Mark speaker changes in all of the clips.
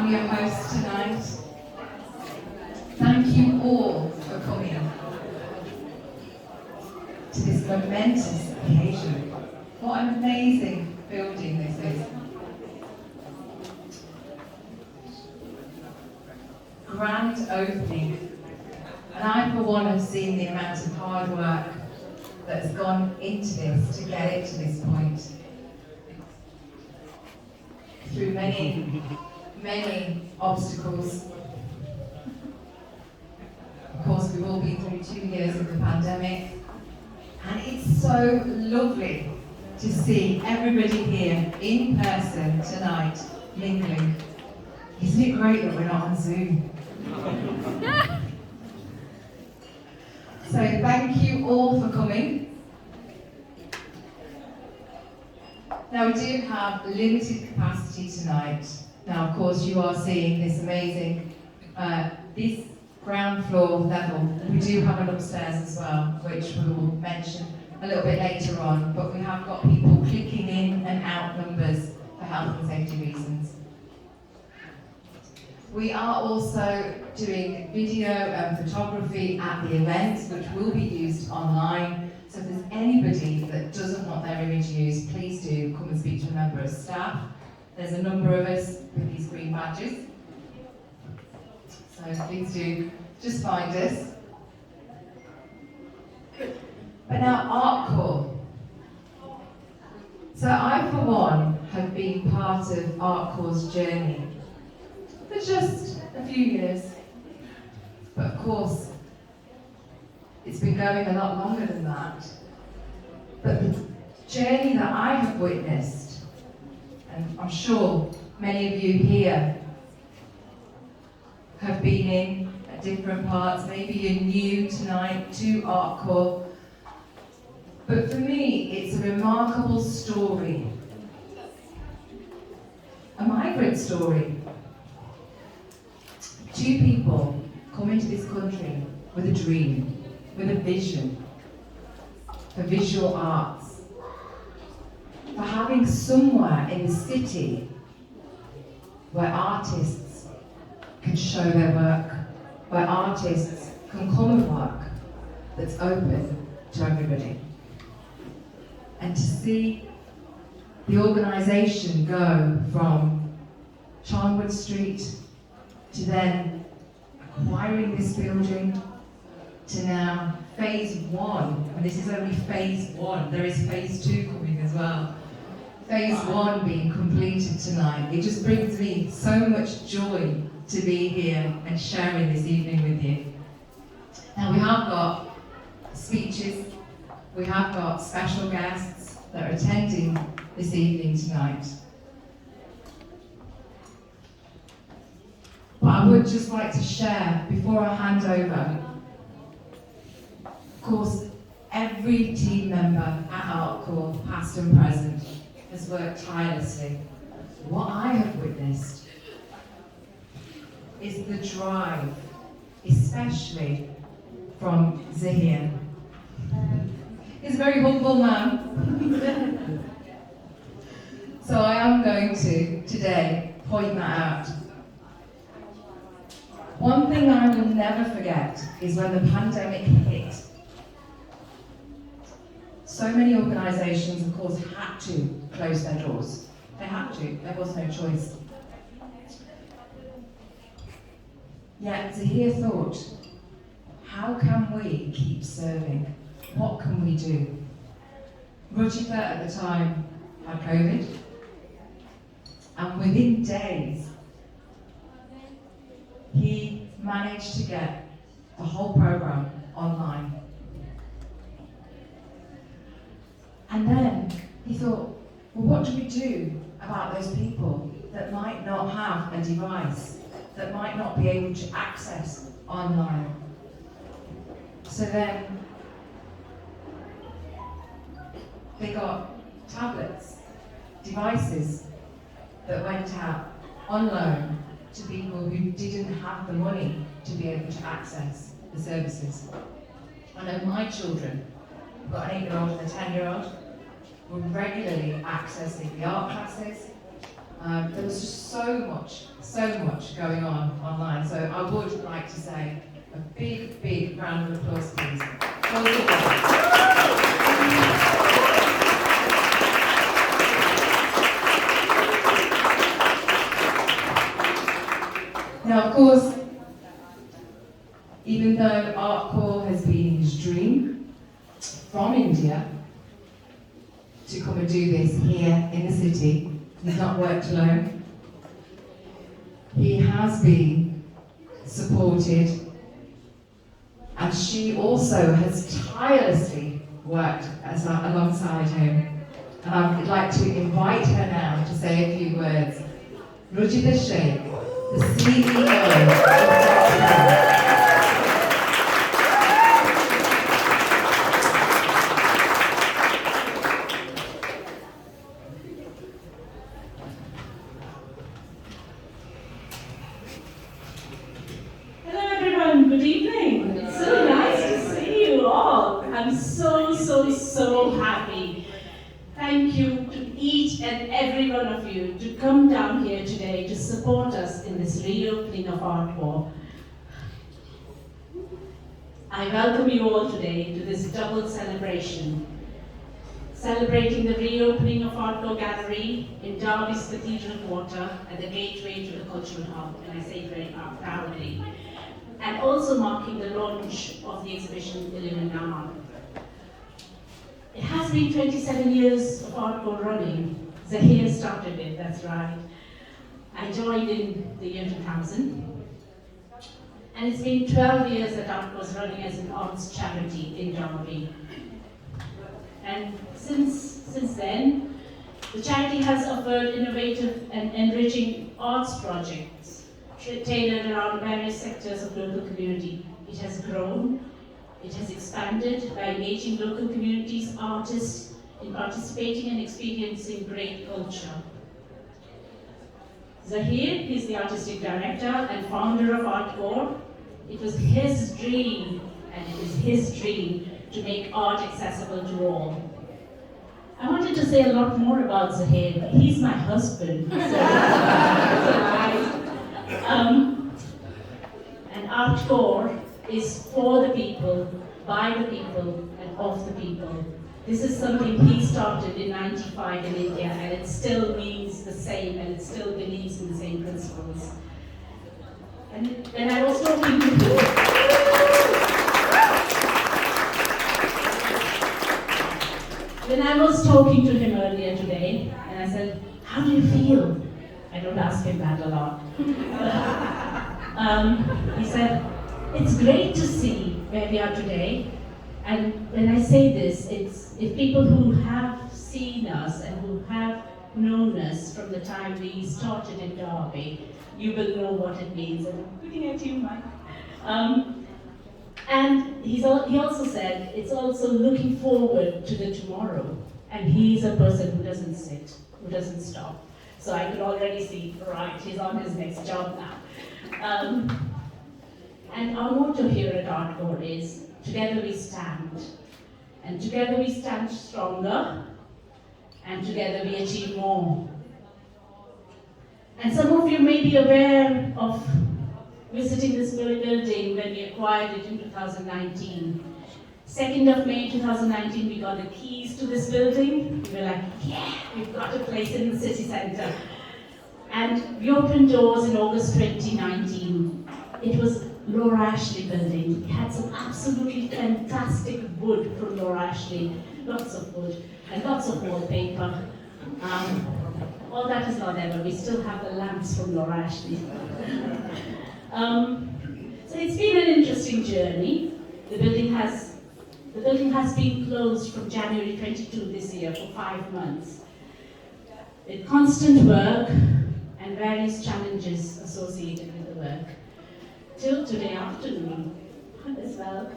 Speaker 1: I'm your host tonight. Thank you all for coming to this momentous occasion. What an amazing building this is. Grand opening. And I, for one, have seen the amount of hard work that's gone into this to get it to this point. Through many, many obstacles. Of course, we've all been through 2 years of the pandemic. And it's so lovely to see everybody here in person tonight, mingling. Isn't it great that we're not on Zoom? So thank you all for coming. Now we do have limited capacity tonight. Now of course you are seeing this amazing, this ground floor level. We do have an upstairs as well, which we will mention a little bit later on, but we have got people clicking in and out numbers for health and safety reasons. We are also doing video and photography at the event, which will be used online. So if there's anybody that doesn't want their image used, please do come and speak to a member of staff. There's a number of us with these green badges. So please do just find us. But now Artcore. So I, for one, have been part of Artcore's journey for just a few years. But of course, it's been going a lot longer than that. But the journey that I have witnessed, and I'm sure many of you here have been in at different parts, maybe you're new tonight to Artcore, but for me, it's a remarkable story. A migrant story. 2 people come into this country with a dream, with a vision for visual arts, for having somewhere in the city where artists can show their work, where artists can come and work, that's open to everybody. And to see the organisation go from Charnwood Street to then acquiring this building to now phase 1, and this is only phase 1, there is phase 2 coming as well. Phase 1 being completed tonight. It just brings me so much joy to be here and sharing this evening with you. Now we have got speeches, we have got special guests that are attending this evening tonight. But I would just like to share, before I hand over, of course, every team member at Artcore, past and present, has worked tirelessly. What I have witnessed is the drive, especially from Zahir. He's a very humble man. So I am going to, today, point that out. One thing I will never forget is when the pandemic hit. So many organisations, of course, had to close their doors. They had to, there was no choice. Yet Zahir thought, how can we keep serving? What can we do? Ruchika at the time had COVID, and within days, he managed to get the whole programme online. And then he thought, well, what do we do about those people that might not have a device, that might not be able to access online? So then they got tablets, devices that went out on loan to people who didn't have the money to be able to access the services. I know my children, I've got an 8-year-old and a 10-year-old, were regularly accessing the art classes, There was just so much going on online. So I would like to say a big, big round of applause, please. Now, of course, even though Artcore has been his dream from India to come and do this here in the city, he's not worked alone. He has been supported, and she also has tirelessly worked alongside him. And I would like to invite her now to say a few words. Rujita Sheikh, the CEO of Fothergill.
Speaker 2: Good evening. It's so nice to see you all. I'm so happy. Thank you to each and every one of you to come down here today to support us in this reopening of Artcore. I welcome you all today to this double celebration, celebrating the reopening of Artcore Gallery in Derby's Cathedral Quarter at the gateway to the cultural hub, and I say it very proudly, and also marking the launch of the exhibition Illuminama. It has been 27 years of Artcore running. Zahir started it, that's right. I joined in the year 2000. And it's been 12 years that Artcore's running as an arts charity in Derby. And since then, the charity has offered innovative and enriching arts projects tailored around various sectors of local community. It has grown, it has expanded by engaging local communities, artists in participating and experiencing great culture. Zahir, he's the artistic director and founder of Artcore. It was his dream, and it is his dream, to make art accessible to all. I wanted to say a lot more about Zahir, but he's my husband, so and Artcore is for the people, by the people, and of the people. This is something he started in '95 in India, and it still means the same, and it still believes in the same principles. And when I was talking to him, earlier today, and I said, "How do you feel?" I don't ask him that a lot. He said, "It's great to see where we are today." And when I say this, it's people who have seen us and who have known us from the time we started in Derby, you will know what it means. And I'm looking at you, Mike. And he also said, it's also looking forward to the tomorrow. And he's a person who doesn't sit, who doesn't stop. So I could already see, right, he's on his next job now. And our motto here at Artcore is, together we stand. And together we stand stronger, and together we achieve more. And some of you may be aware of visiting this building when we acquired it in 2019. 2nd of May 2019, we got the keys to this building. We were like, yeah, we've got a place in the city centre. And we opened doors in August 2019. It was Laura Ashley building. We had some absolutely fantastic wood from Laura Ashley, lots of wood, and lots of wallpaper. All that is not there, but we still have the lamps from Laura Ashley. So it's been an interesting journey. The building has been closed from January 22 this year for 5 months. With constant work and various challenges associated with the work. Till today afternoon as well.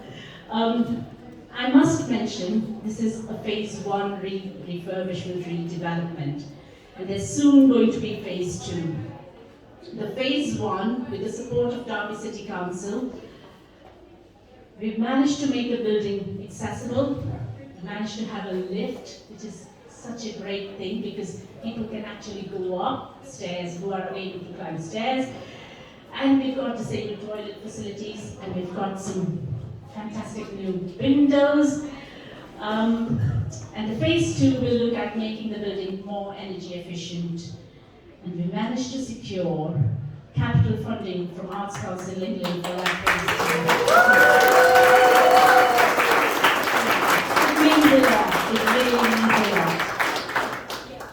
Speaker 2: I must mention, this is a phase 1 refurbishment, redevelopment, and there's soon going to be phase 2. The phase 1, with the support of Derby City Council, we've managed to make the building accessible. We managed to have a lift, which is such a great thing because people can actually go upstairs who are able to climb stairs. And we've got disabled toilet facilities, and we've got some fantastic new windows. And the phase 2 will look at making the building more energy efficient. And we managed to secure capital funding from Arts Council England for that phase 2. It means a lot. It really means a lot.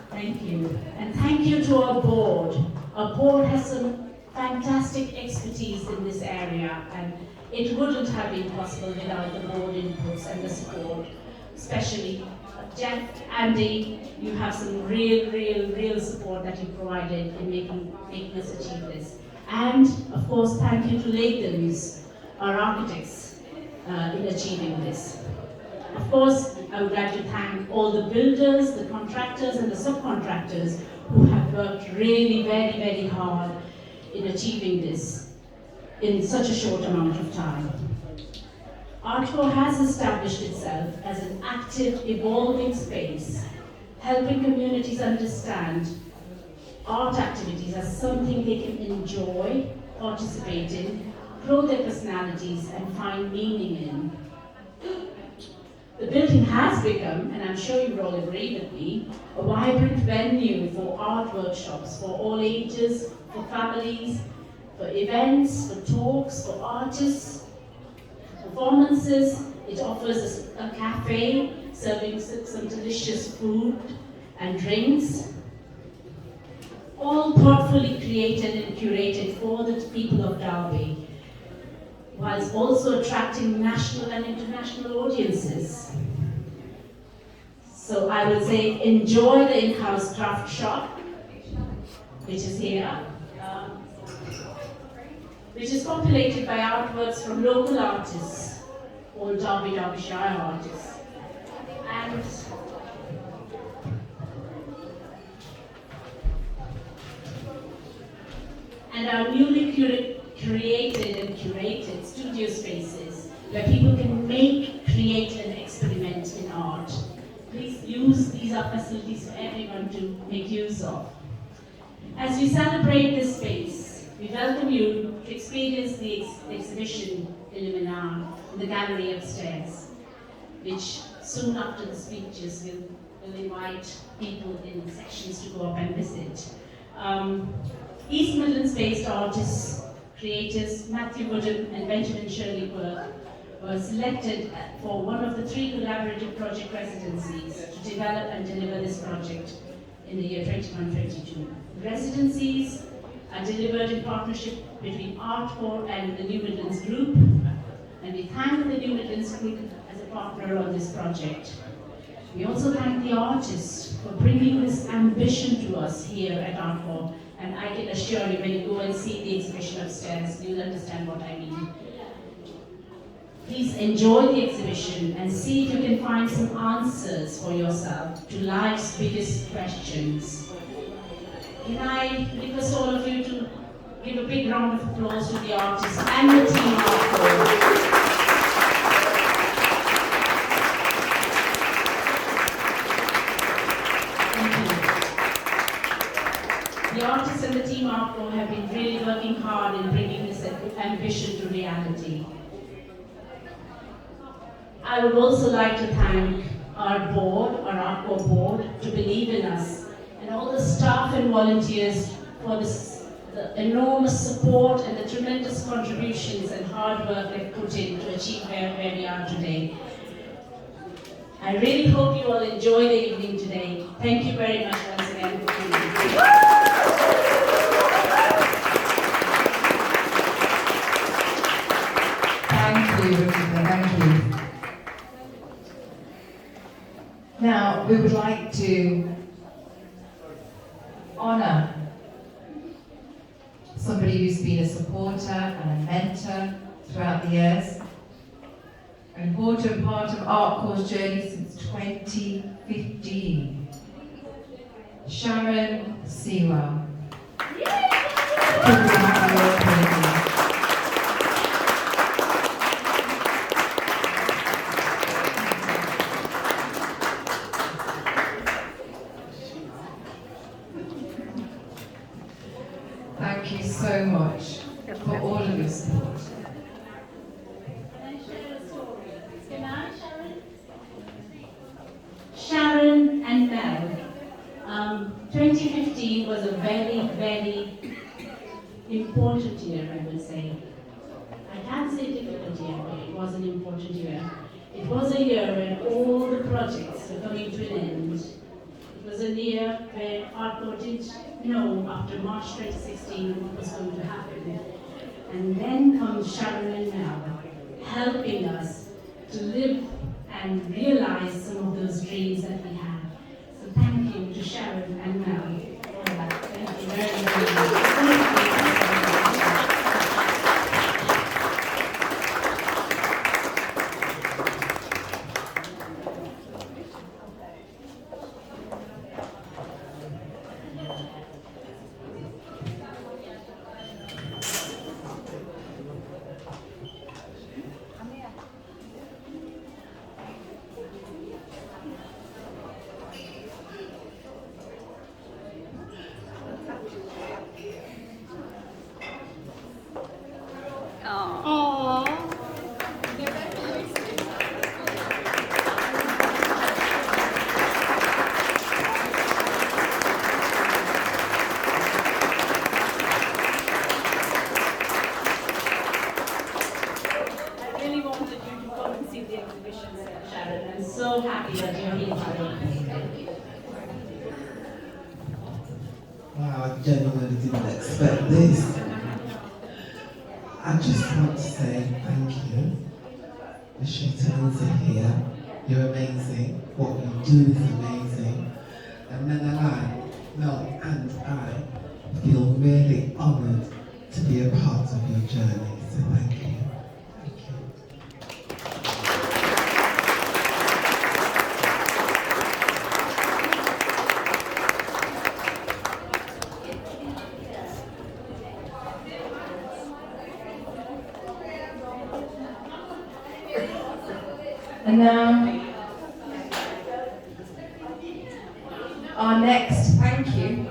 Speaker 2: Thank you. And thank you to our board. Our board has some fantastic expertise in this area, and it wouldn't have been possible without the board inputs and the support, especially Jeff, Andy. You have some real support that you provided in making us achieve this. And of course, thank you to Latham's, our architects, in achieving this. Of course, I would like to thank all the builders, the contractors, and the subcontractors who have worked really very hard in achieving this in such a short amount of time. Artcore has established itself as an active, evolving space, helping communities understand art activities as something they can enjoy, participate in, grow their personalities, and find meaning in. The building has become, and I'm sure you all agree with me, a vibrant venue for art workshops for all ages, for families, for events, for talks, for artists, performances. It offers a cafe serving some delicious food and drinks, all thoughtfully created and curated for the people of Derby, whilst also attracting national and international audiences. So I would say enjoy the in-house craft shop, which is here, which is populated by artworks from local artists, all Derbyshire artists. And our newly created and curated studio spaces where people can make, create, and experiment in art. Please use these are facilities for everyone to make use of. As we celebrate this space, we welcome you to experience the exhibition Illumina in the gallery upstairs, which soon after the speeches will invite people in sections to go up and visit. East Midlands-based artists, creators Matthew Woodham and Benjamin Shirley Quirk were selected for one of the 3 collaborative project residencies to develop and deliver this project in the year 21-22. Residencies are delivered in partnership between Artcore and the New Midlands Group, and we thank the New Midlands Group as a partner on this project. We also thank the artists for bringing this ambition to us here at Artcore, and I can assure you when you go and see the exhibition upstairs, you'll understand what I mean. Please enjoy the exhibition and see if you can find some answers for yourself to life's biggest questions. Can I request all of you to give a big round of applause to the artists and the team Artcore. The artists and the team Artcore have been really working hard in bringing this ambition to reality. I would also like to thank our board, our Artcore board, to believe in us, and all the staff and volunteers for the enormous support and the tremendous contributions and hard work they've put in to achieve where we are today. I really hope you all enjoy the evening today. Thank you very much once again for coming.
Speaker 1: Thank you. Now, we would like to honour somebody who's been a supporter and a mentor throughout the years, an important part of Artcore's journey since 2015. Sharon Sewell. you so much for all of your support.
Speaker 2: Sharon and Mel. 2015 was a very, very important year, I would say. I can't say difficult year, but it was an important year. It was a year when all the projects were coming to an end. It was a year where Artcore didn't know after March 2016 what was going to happen. And then comes Sharon and Mel, helping us to live and realize some of those dreams that we had. So thank you to Sharon and Mel for that. Thank you very, very much. I'm so happy that you're here today.
Speaker 3: Wow, I genuinely didn't expect this. I just want to say thank you. The Shaitan's are here. You're amazing. What you do is amazing. And Mel and I feel really honoured to be a part of your journey. So thank you. Thank you.
Speaker 1: And now, our next thank you,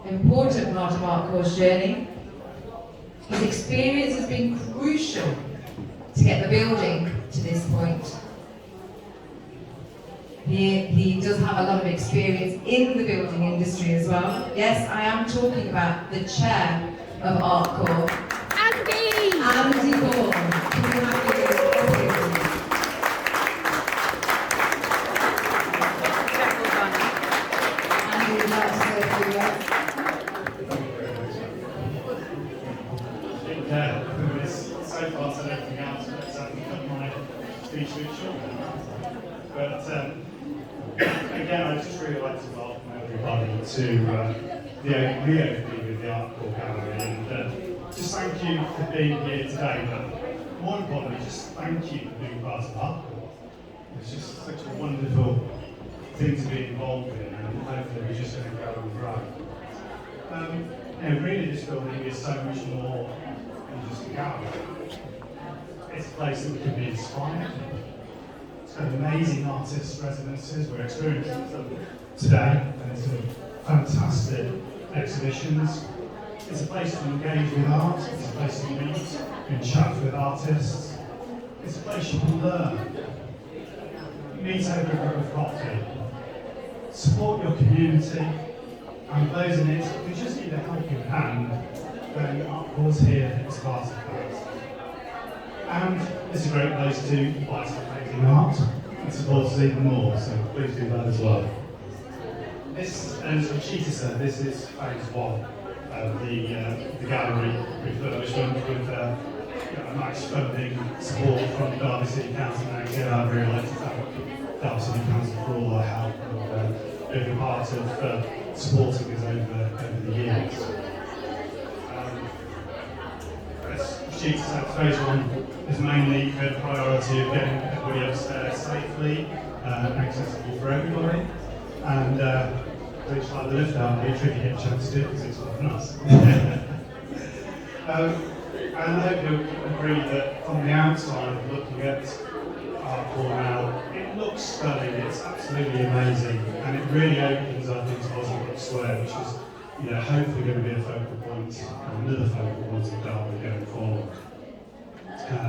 Speaker 1: important part of Artcore's journey. His experience has been crucial to get the building to this point. He does have a lot of experience in the building industry as well. Yes, I am talking about the chair of Artcore, Andy Bourne. Can you have your
Speaker 4: So far said everything else, but cut my speech a bit short. But again, I just really like to welcome everybody to the reopening of the Artcore Gallery, and just thank you for being here today. But more importantly, just thank you for being part of Artcore. It's just such a wonderful thing to be involved in, and hopefully we're just going to go and grow. Really, this building is so much more than just a gallery. It's a place that we can be inspired. It's got amazing artist residences. We're experiencing them today, and it's some fantastic exhibitions. It's a place to engage with art. It's a place to meet and chat with artists. It's a place you can learn. Meet over a cup of coffee. Support your community. And those in it who just need a helping hand, then Artcore's here as part of that. And it's a great place to buy some amazing art and support us even more, so please do that as well. This, as Luise said, this is phase one of the gallery refurbishment with a nice funding support from Derby City Council. And again, I'd really like to thank Derby City Council for all their help and being part of supporting us over the years. As Luise said, phase one is mainly the priority of getting everybody upstairs safely and accessible for everybody. And please try the lift out here, if you get a chance to, because it's quite nice. And I hope you'll agree that from the outside, looking at Artcore now, it looks stunning, it's absolutely amazing, and it really opens up into Oswald Square, which is hopefully going to be a focal point, another focal point of Derby going forward.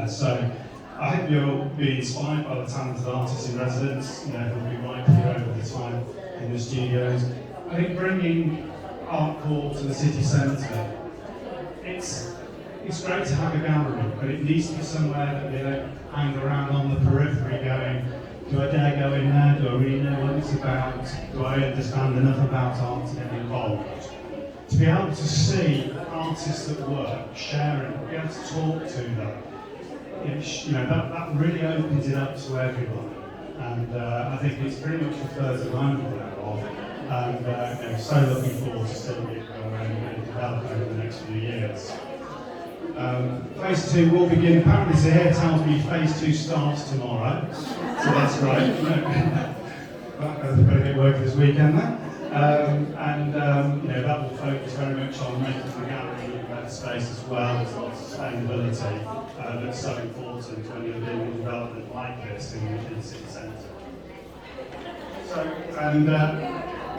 Speaker 4: So I hope you'll be inspired by the talented artists in residence, who will be right here over the time in the studios. I think bringing Artcore to the city centre, it's great to have a gallery, but it needs to be somewhere that they don't hang around on the periphery going, do I dare go in there? Do I really know what it's about? Do I understand enough about art to get involved? To be able to see artists at work, sharing, be able to talk to them, that really opens it up to everyone. And I think it's pretty much the first line thereof. And so looking forward to seeing it go and develop over the next few years. Phase 2 will begin, apparently Zahir tells me phase 2 starts tomorrow, so that's great. I've got to get work this weekend then. That will focus very much on making the gallery a better space as well as on sustainability. That's so important when you're doing a development like this in the city centre. So,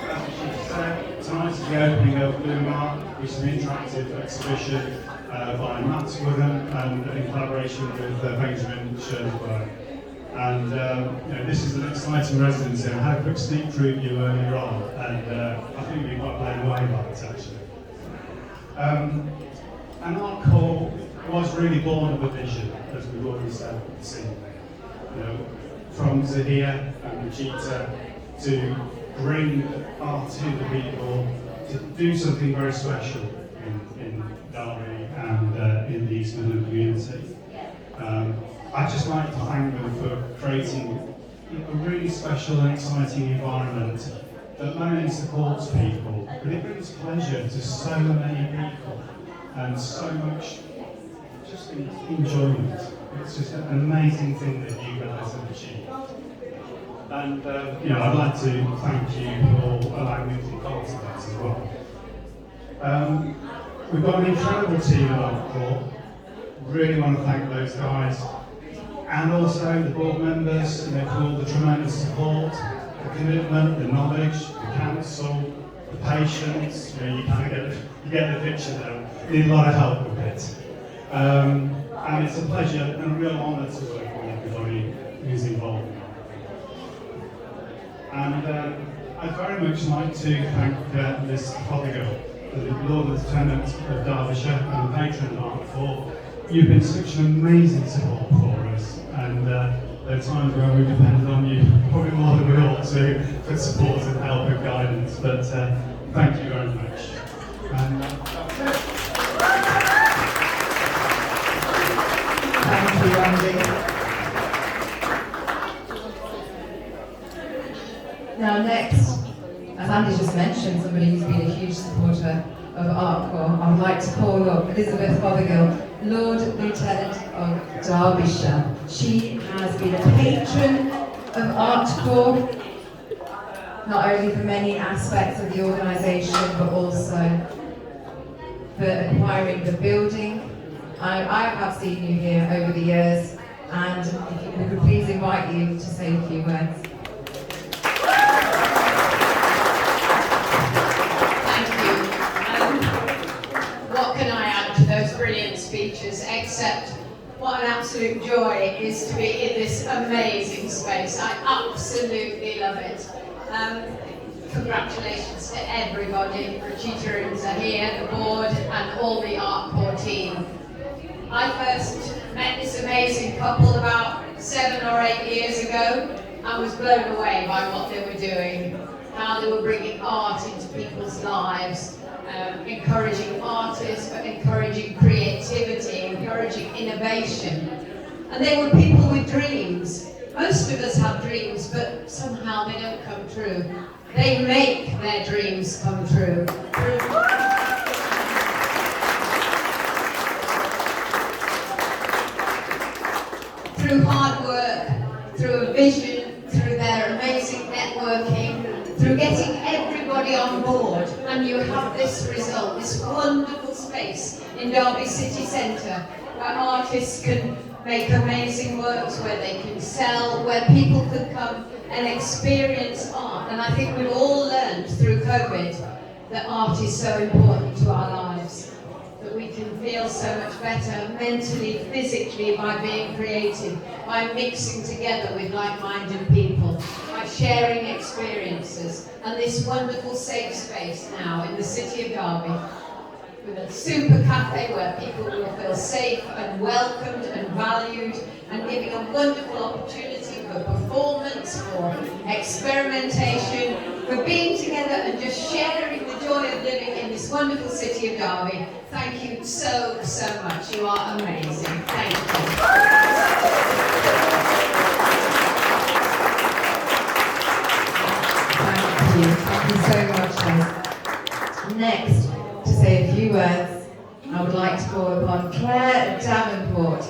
Speaker 4: as she said, tonight is the opening of Bloom Art, which is an interactive exhibition by Matt Woodham and in collaboration with Benjamin Schernsberg. And this is an exciting residency. I had a quick sneak preview earlier on, and I think you'll be quite blown away by it actually. And Artcore was really born of a vision, as we've already seen. From Zahir and Rajita to bring art to the people, to do something very special in Derby and in the East Midland community. I'd just like to thank them for creating a really special and exciting environment that not only supports people, but it brings pleasure to so many people and so much just enjoyment. It's just an amazing thing that you guys have achieved. And I'd like to thank you for allowing me to be part of that as well. We've got an incredible team at Artcore. Really want to thank those guys. And also the board members, for all the tremendous support, the commitment, the knowledge, the counsel, the patience. You kind of get the picture there. You need a lot of help with it. And it's a pleasure and a real honour to work with everybody who's involved. And I'd very much like to thank Miss Fothergill, the Lord Lieutenant of Derbyshire and the patron of Artcore. You've been such an amazing support for us, and there are times where we've depended on you probably more than we ought to for support and help and guidance, but thank you very much. And that's it.
Speaker 1: Thank you, Andy. Now next, as Andy just mentioned, somebody who's been a huge supporter of Artcore, I would like to call up Elizabeth Fothergill, Lord Lieutenant of Derbyshire. She has been a patron of Artcore, not only for many aspects of the organisation, but also for acquiring the building. I have seen you here over the years, and if we could please invite you to say a few words.
Speaker 5: Speeches, except what an absolute joy it is to be in this amazing space. I absolutely love it. Congratulations to everybody, Rajita and Zahir, the board, and all the Artcore team. I first met this amazing couple about 7 or 8 years ago. I was blown away by what they were doing, how they were bringing art into people's lives. Encouraging artists, but encouraging creativity, encouraging innovation. And they were people with dreams. Most of us have dreams, but somehow they don't come true. They make their dreams come true. Through hard work, through a vision, through their amazing networking, through getting everybody on board, and you have this result, this wonderful space in Derby City Centre, where artists can make amazing works, where they can sell, where people can come and experience art. And I think we've all learned through COVID that art is so important to our lives, that we can feel so much better mentally, physically by being creative, by mixing together with like-minded people, by sharing experiences, and this wonderful safe space now in the city of Derby, with a super cafe where people will feel safe and welcomed and valued, and giving a wonderful opportunity for performance, for experimentation, for being together and just sharing the joy of living in this wonderful city of Derby. Thank you so, so much. You are amazing. Thank you.
Speaker 1: Thank you so much, Liz. Next, to say a few words, I would like to call upon Claire Davenport,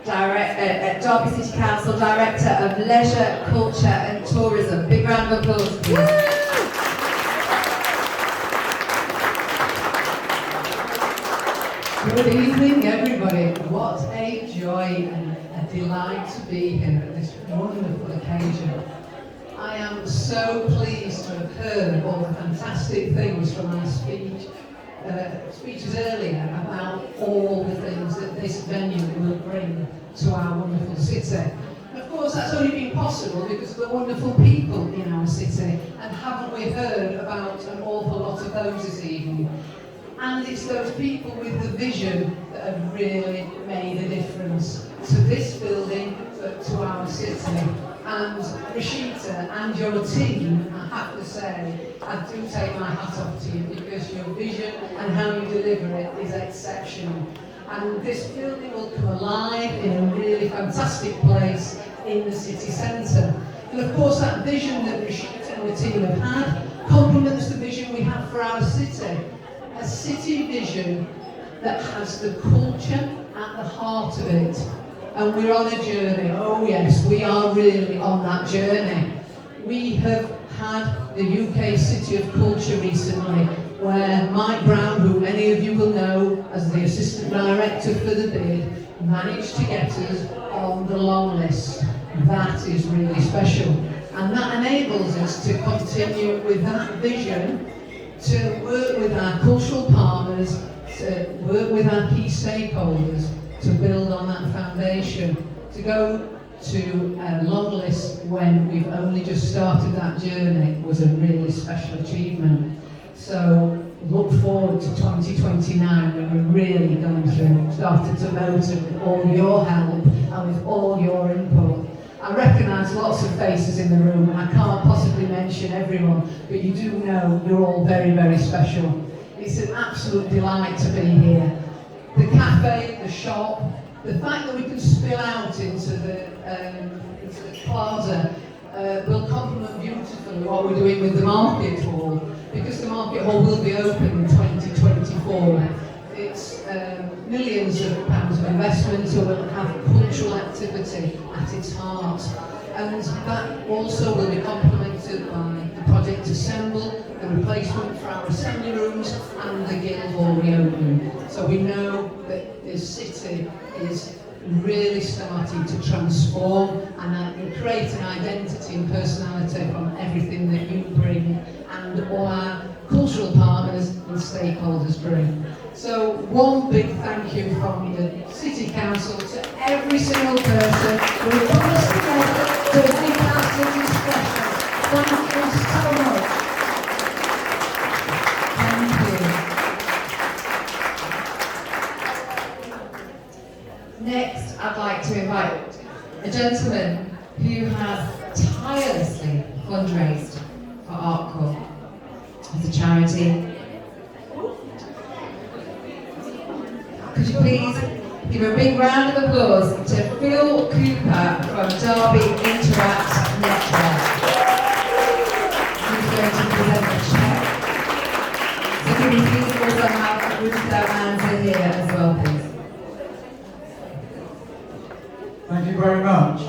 Speaker 1: Derby City Council Director of Leisure, Culture and Tourism. Big round of applause, please.
Speaker 6: Good evening, everybody. What a joy and a delight to be here at this wonderful occasion. I am so pleased to have heard all the fantastic things from our speeches earlier about all the things that this venue will bring to our wonderful city. And of course, that's only been possible because of the wonderful people in our city. And haven't we heard about an awful lot of those this evening? And it's those people with the vision that have really made a difference to this building, to our city. And Rashida and your team, I have to say, I do take my hat off to you because your vision and how you deliver it is exceptional. And this building will come alive in a really fantastic place in the city centre. And of course that vision that Rashida and the team have had complements the vision we have for our city. A city vision that has the culture at the heart of it. And we're on a journey. Oh yes, we are really on that journey. We have had the UK City of Culture recently, where Mike Brown, who many of you will know as the Assistant Director for the bid, managed to get us on the long list. That is really special. And that enables us to continue with that vision, to work with our cultural partners, to work with our key stakeholders, to build on that foundation, to go to a long list when we've only just started that journey was a really special achievement. So look forward to 2029 when we're really going to start to motor with all your help and with all your input. I recognise lots of faces in the room, and I can't possibly mention everyone, but you do know you're all very, very special. It's an absolute delight to be here. The cafe, the shop, the fact that we can spill out into the plaza will complement beautifully what we're doing with the market hall, because the market hall will be open in 2024. It's millions of pounds of investment, so we'll have cultural activity at its heart. And that also will be complemented by the Project Assemble, the replacement for our assembly rooms, and the Guildhall reopening. So we know that this city is really starting to transform and create an identity and personality from everything that you bring and all our cultural partners and stakeholders bring. So one big thank you from the City Council to every single person who has put us together to make our city special. Thank you so much. Thank you.
Speaker 1: Next, I'd like to invite a gentleman who has tirelessly fundraised for Artcore as a charity. Could you please give a big round of applause to Phil Cooper from Derby Interact Network. He's going to present a cheque. So can we please also have Ruth Anza here as well, please?
Speaker 7: Thank you very much.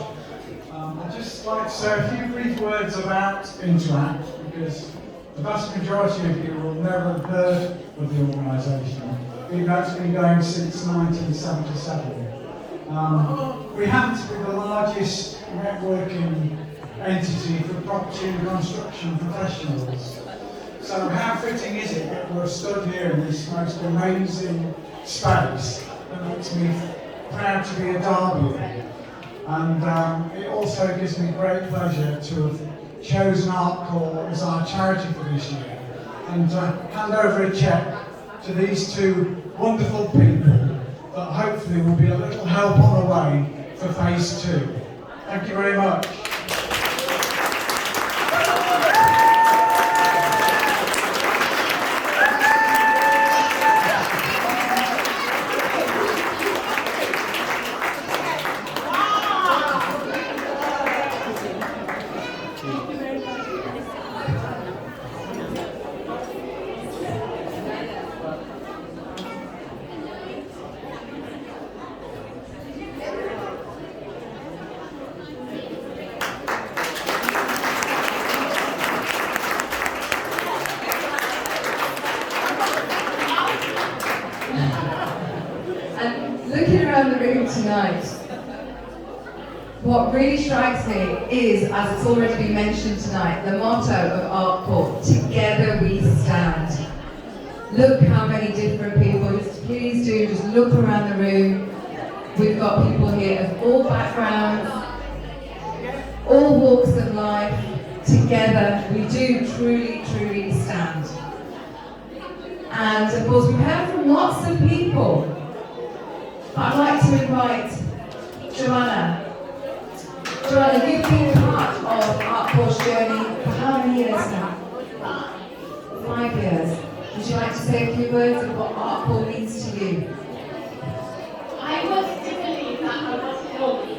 Speaker 7: I'd just like to say a few brief words about Interact, because the vast majority of you will never have heard of the organisation. We've actually been going since 1977. We happen to be the largest networking entity for property and construction professionals. So we have fitting is it that we're stood here in this most amazing space that makes me proud to be a Derbyian. And it also gives me great pleasure to have chosen Artcore as our charity for this year and hand over a cheque to these two wonderful people that hopefully will be a little help on the way for phase 2. Thank you very much.
Speaker 1: Looking around the room tonight, what really strikes me is, as it's already been mentioned tonight, the motto of Artcore, together we stand. Look how many different people, please do just look around the room. We've got people here of all backgrounds, all walks of life. Together we do truly, truly stand. And of course we've heard from lots of people. I'd like to invite Joanna. Joanna, you've been part of Artcore's journey for how many years now? 5 years. Would you like to say a few words of what Artcore means to you?
Speaker 8: I was to believe that I was normal.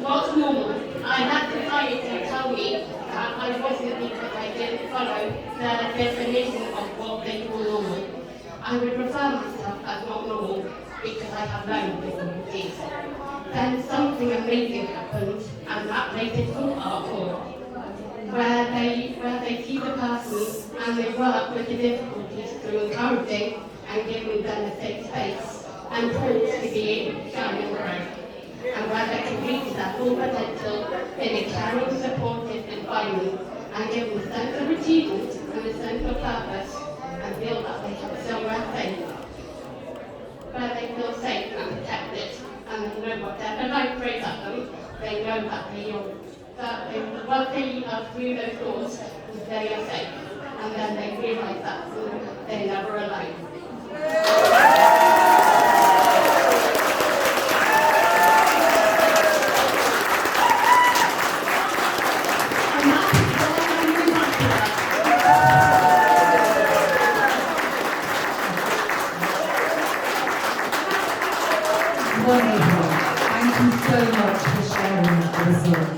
Speaker 8: Not normal. I had society to tell me that I wasn't because I didn't follow the definition of what they call normal. I would refer myself as not normal because I have learned disabilities. Then something amazing happened, and that made it called Artcore, where they see the person and they work with the difficulties through encouraging and giving them a safe space and tools to be able to shine and grow, and where they can reach their full potential in a caring, supportive environment and give them a sense of achievement and a sense of purpose and feel that they have somewhere safe, where they feel safe and protected, and they know whatever life throws at them, they know that once they are through those doors, they are safe, and then they realise that they're never alone.
Speaker 1: Wonderful. Thank you so much for sharing that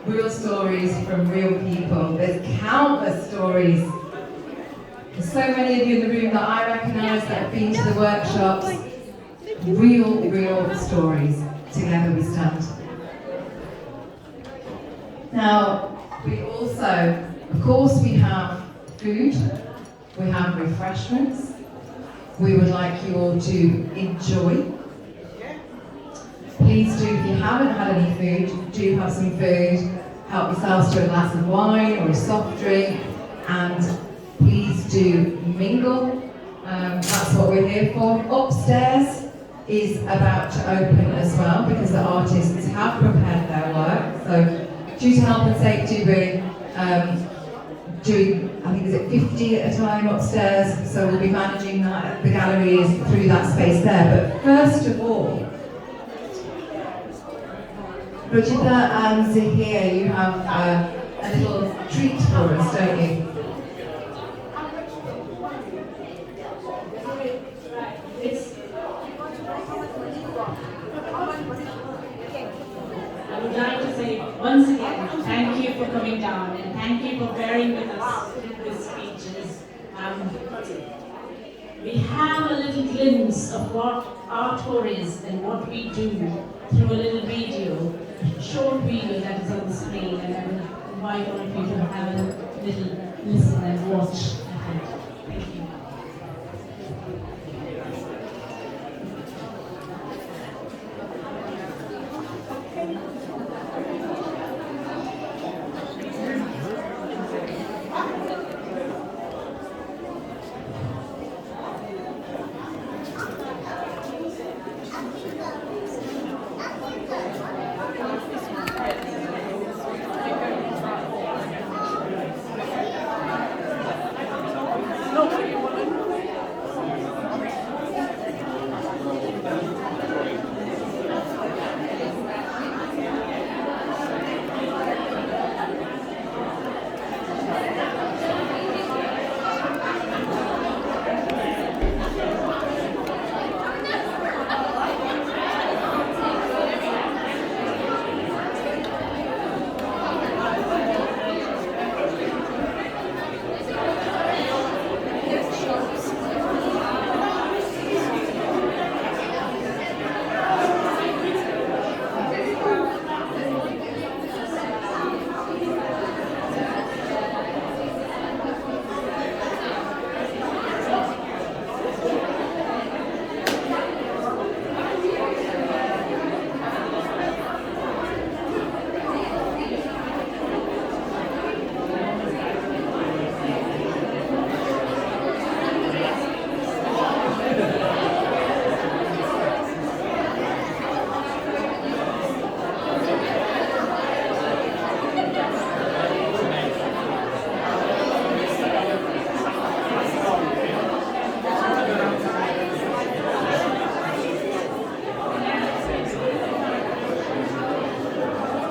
Speaker 1: real stories from real people. There's countless stories. There's so many of you in the room that I recognise that have been to the workshops. Real stories. Together we stand. Now, we also, of course, we have food, we have refreshments. We would like you all to enjoy. Please do, if you haven't had any food, do have some food. Help yourselves to a glass of wine or a soft drink, and please do mingle. That's what we're here for. Upstairs is about to open as well because the artists have prepared their work. So due to health and safety, we're doing, I think, is it 50 at a time upstairs, so we'll be managing that, the galleries through that space there. But first of all, Rajita and Zahir, you have a little treat for us, don't you?
Speaker 2: I would like to say once again, thank you for coming down and thank you for bearing with us with these speeches. We have a little glimpse of what Artcore is and what we do through a little video, short video that is on the screen, and I would invite all of you to have a